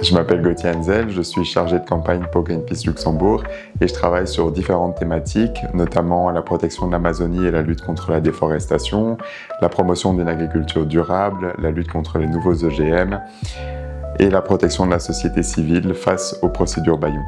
Je m'appelle Gauthier Henzel, je suis chargé de campagne pour Greenpeace Luxembourg et je travaille sur différentes thématiques, notamment la protection de l'Amazonie et la lutte contre la déforestation, la promotion d'une agriculture durable, la lutte contre les nouveaux OGM et la protection de la société civile face aux procédures bâillons.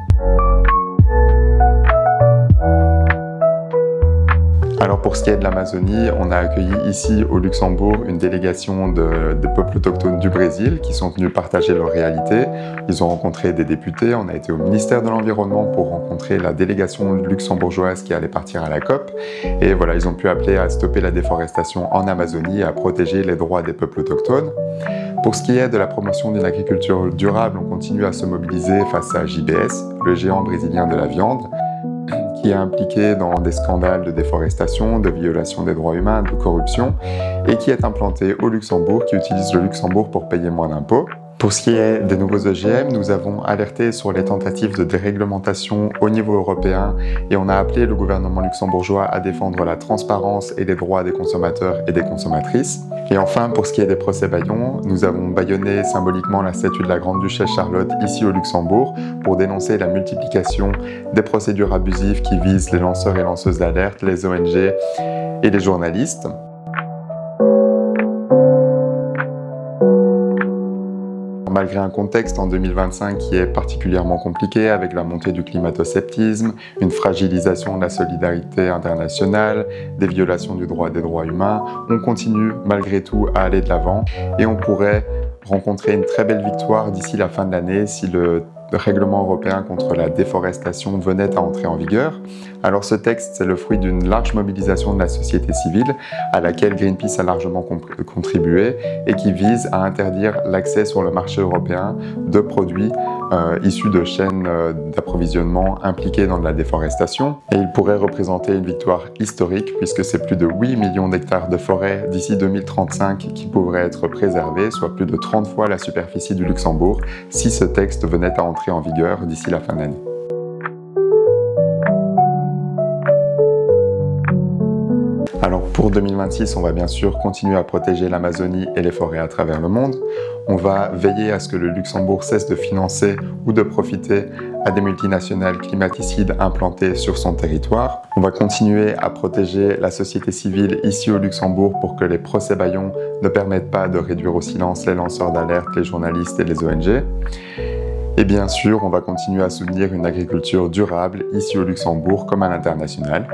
Alors pour ce qui est de l'Amazonie, on a accueilli ici au Luxembourg une délégation de peuples autochtones du Brésil qui sont venus partager leur réalité. Ils ont rencontré des députés, on a été au ministère de l'Environnement pour rencontrer la délégation luxembourgeoise qui allait partir à la COP. Et voilà, ils ont pu appeler à stopper la déforestation en Amazonie et à protéger les droits des peuples autochtones. Pour ce qui est de la promotion d'une agriculture durable, on continue à se mobiliser face à JBS, le géant brésilien de la viande, qui est impliqué dans des scandales de déforestation, de violation des droits humains, de corruption, et qui est implanté au Luxembourg, qui utilise le Luxembourg pour payer moins d'impôts. Pour ce qui est des nouveaux OGM, nous avons alerté sur les tentatives de déréglementation au niveau européen et on a appelé le gouvernement luxembourgeois à défendre la transparence et les droits des consommateurs et des consommatrices. Et enfin, pour ce qui est des procès bâillons, nous avons bâillonné symboliquement la statue de la Grande-Duchesse Charlotte ici au Luxembourg pour dénoncer la multiplication des procédures abusives qui visent les lanceurs et lanceuses d'alerte, les ONG et les journalistes. Malgré un contexte en 2025 qui est particulièrement compliqué avec la montée du climato-sceptisme, une fragilisation de la solidarité internationale, des violations des droits humains, on continue malgré tout à aller de l'avant et on pourrait rencontrer une très belle victoire d'ici la fin de l'année si le règlement européen contre la déforestation venait à entrer en vigueur. Alors ce texte, c'est le fruit d'une large mobilisation de la société civile à laquelle Greenpeace a largement contribué et qui vise à interdire l'accès sur le marché européen de produits issus de chaînes d'approvisionnement impliquées dans de la déforestation. Et il pourrait représenter une victoire historique puisque c'est plus de 8 millions d'hectares de forêt d'ici 2035 qui pourraient être préservés, soit plus de 30 fois la superficie du Luxembourg, si ce texte venait à entrer en vigueur d'ici la fin de l'année. Alors pour 2026, on va bien sûr continuer à protéger l'Amazonie et les forêts à travers le monde. On va veiller à ce que le Luxembourg cesse de financer ou de profiter à des multinationales climaticides implantées sur son territoire. On va continuer à protéger la société civile ici au Luxembourg pour que les procès bâillons ne permettent pas de réduire au silence les lanceurs d'alerte, les journalistes et les ONG. Et bien sûr, on va continuer à soutenir une agriculture durable ici au Luxembourg comme à l'international.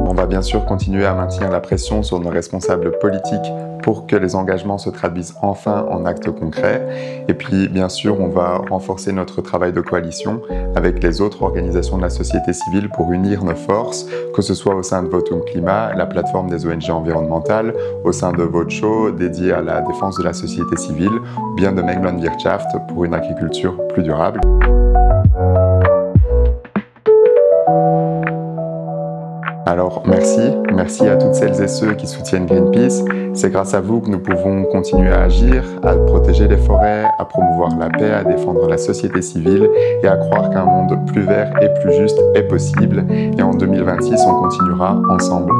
On va bien sûr continuer à maintenir la pression sur nos responsables politiques pour que les engagements se traduisent enfin en actes concrets. Et puis, bien sûr, on va renforcer notre travail de coalition avec les autres organisations de la société civile pour unir nos forces, que ce soit au sein de Votum Climat, la plateforme des ONG environnementales, au sein de Vocho, dédié à la défense de la société civile, ou bien de Menglandwirtschaft pour une agriculture plus durable. Alors merci à toutes celles et ceux qui soutiennent Greenpeace. C'est grâce à vous que nous pouvons continuer à agir, à protéger les forêts, à promouvoir la paix, à défendre la société civile et à croire qu'un monde plus vert et plus juste est possible. Et en 2026, on continuera ensemble.